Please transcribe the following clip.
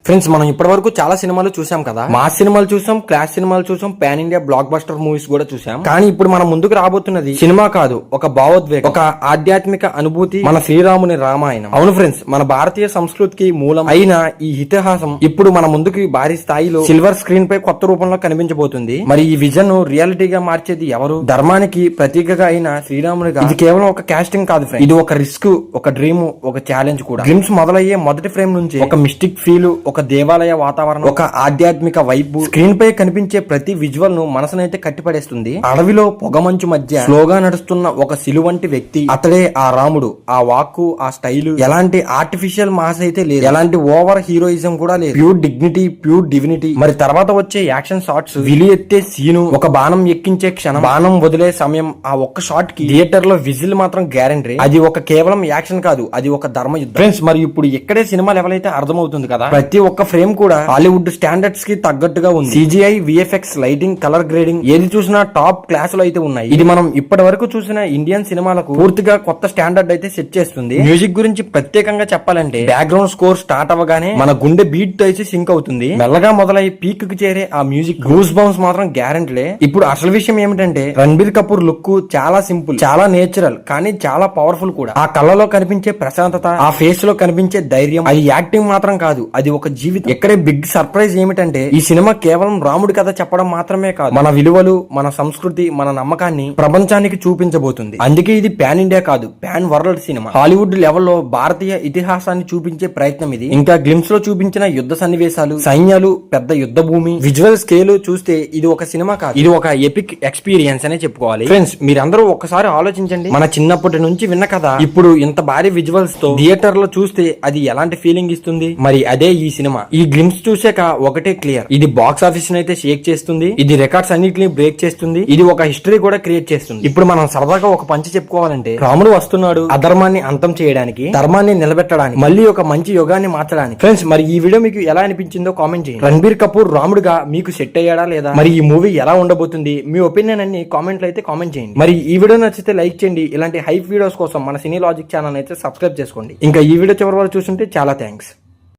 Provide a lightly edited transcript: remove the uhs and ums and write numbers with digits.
Friends, మనం ఇప్పటి వరకు చాలా సినిమాలు చూసాం కదా. మాస్ సినిమాలు చూసాం, క్లాస్ సినిమాలు చూసాం, pan India block buster movies కూడా చూసాం. కానీ ఇప్పుడు మనం ముందుకు రాబోతున్నది సినిమా కాదు, ఒక భావోద్వేగం, ఒక ఆధ్యాత్మిక అనుభూతి, మన శ్రీరాముని రామాయణం. అవును ఫ్రెండ్స్, మన భారతీయ సంస్కృతికి మూలం అయిన ఈ ఇతిహాసం ఇప్పుడు మన ముందుకి భారీ స్థాయిలో సిల్వర్ స్క్రీన్ పై కొత్త రూపంలో కనిపించబోతుంది. మరి ఈ విజన్ ను రియాలిటీగా మార్చేది ఎవరు? ధర్మానికి ప్రతీకగా అయిన శ్రీరామునిగా. ఇది కేవలం ఒక కాస్టింగ్ కాదు ఫ్రెండ్స్, ఇది ఒక రిస్క్, ఒక డ్రీమ్, ఒక ఛాలెంజ్ కూడా. డ్రీమ్స్ మొదలయ్యే మొదటి ఫ్రేమ్ నుంచి ఒక మిస్టిక్ ఫీల్, ఒక దేవాలయ వాతావరణం, ఒక ఆధ్యాత్మిక వైపు, స్క్రీన్ పై కనిపించే ప్రతి విజువల్ ను మనసునైతే కట్టిపడేస్తుంది. అడవిలో పొగమంచు మధ్య స్లోగా నడుస్తున్న ఒక సిలువంటి వ్యక్తి, అతడే ఆ రాముడు. ఆ వాక్కు, ఆ స్టైల్, ఎలాంటి ఆర్టిఫిషియల్ మాస్ అయితే లేదు, ఎలాంటి ఓవర్ హీరోయిజం కూడా లేదు. Pure dignity, pure divinity. మరి తర్వాత వచ్చే యాక్షన్ షాట్స్, విలి ఎత్తే సీను, ఒక బాణం ఎక్కించే క్షణం, బాణం వదిలే సమయం, ఆ ఒక్క షాట్ కి థియేటర్ లో విజిల్ మాత్రం గ్యారంటీ. అది ఒక కేవలం యాక్షన్ కాదు, అది ఒక ధర్మ యుద్ధం. ఫ్రెండ్స్, మరి ఇప్పుడు ఇక్కడే సినిమా లెవెల్ అయితే అర్థమవుతుంది కదా. ప్రతి ఒక్క ఫ్రేమ్ కూడా హాలీవుడ్ స్టాండర్డ్స్ కి తగ్గట్టుగా ఉంది. CGI, VFX, lighting, colour grading, ఏది చూసినా టాప్ క్లాస్ లో అయితే ఉన్నాయి. ఇది మనం ఇప్పటి వరకు చూసిన ఇండియన్ సినిమాలకు పూర్తిగా కొత్త స్టాండర్డ్ అయితే సెట్ చేస్తుంది. మ్యూజిక్ గురించి ప్రత్యేకంగా చెప్పాలంటే బ్యాక్గ్రౌండ్ స్కోర్ స్టార్ట్ అవ్వగానే మన గుండె బీట్ తో అయితే సింక్ అవుతుంది. మెల్లగా మొదలై పీక్ కి చేరే ఆ మ్యూజిక్ గూస్ బౌన్స్ మాత్రం గ్యారంటీలే. ఇప్పుడు అసలు విషయం ఏమిటంటే రణబీర్ కపూర్ లుక్ చాలా సింపుల్, చాలా నేచురల్, కానీ చాలా పవర్ఫుల్ కూడా. ఆ కళ్ళలో కనిపించే ప్రశాంతత, ఆ ఫేస్ లో కనిపించే ధైర్యం, అది యాక్టింగ్ మాత్రం కాదు, అది ఒక జీవితం. ఎక్కడే బిగ్ సర్ప్రైజ్ ఏమిటంటే ఈ సినిమా కేవలం రాముడి కథ చెప్పడం మాత్రమే కాదు, మన విలువలు, మన సంస్కృతి, మన నమ్మకాన్ని ప్రపంచానికి చూపించబోతుంది. అందుకే ఇది పాన్ ఇండియా కాదు, పాన్ వరల్డ్ సినిమా. హాలీవుడ్ లెవెల్లో భారతీయ ఇతిహాసాన్ని చూపించే ప్రయత్నం ఇది. ఇంకా గ్లిమ్స్ లో చూపించిన యుద్ధ సన్నివేశాలు, సైన్యాలు, పెద్ద యుద్ధ భూమి, విజువల్ స్కేల్ చూస్తే ఇది ఒక సినిమా కాదు, ఇది ఒక ఎపిక్ ఎక్స్పీరియన్స్ అనే చెప్పుకోవాలి. ఫ్రెండ్స్, మీరందరూ ఒక్కసారి ఆలోచించండి. మన చిన్నప్పటి నుంచి విన్న కథ ఇప్పుడు ఇంత భారీ విజువల్స్ తో థియేటర్ లో చూస్తే అది ఎలాంటి ఫీలింగ్ ఇస్తుంది? మరి అదే ఈ సినిమా. ఈ గ్లిమ్స్ చూసాక ఒకటే క్లియర్, ఇది బాక్స్ ఆఫీస్ అయితే షేక్ చేస్తుంది, ఇది రికార్డ్స్ అన్నిటిని బ్రేక్ చేస్తుంది, ఇది ఒక హిస్టరీ కూడా క్రియేట్ చేస్తుంది. ఇప్పుడు మనం సరదాగా ఒక పంచి చెప్పుకోవాలంటే, రాముడు వస్తున్నాడు అధర్మాన్ని అంతం చేయడానికి, ధర్మాన్ని నిలబెట్టడానికి, మళ్ళీ ఒక మంచి యుగాన్ని మార్చడానికి. ఫ్రెండ్స్, మరి ఈ వీడియో మీకు ఎలా అనిపించిందో కామెంట్ చేయండి. రణబీర్ కపూర్ రాముడుగా మీకు సెట్ అయ్యాడా లేదా? మరి ఈ మూవీ ఎలా ఉండబోతుంది? మీ ఒపీనియన్ అన్ని కామెంట్లు అయితే కామెంట్ చేయండి. మరి ఈ వీడియో నచ్చితే లైక్ చేయండి. ఇలాంటి హైప్ వీడియోస్ కోసం మన సినీ లాజిక్ ఛానల్ అయితే సబ్స్క్రైబ్ చేసుకోండి. ఇంకా ఈ వీడియో చివరి వరకు చూస్తుంటే చాలా థ్యాంక్స్.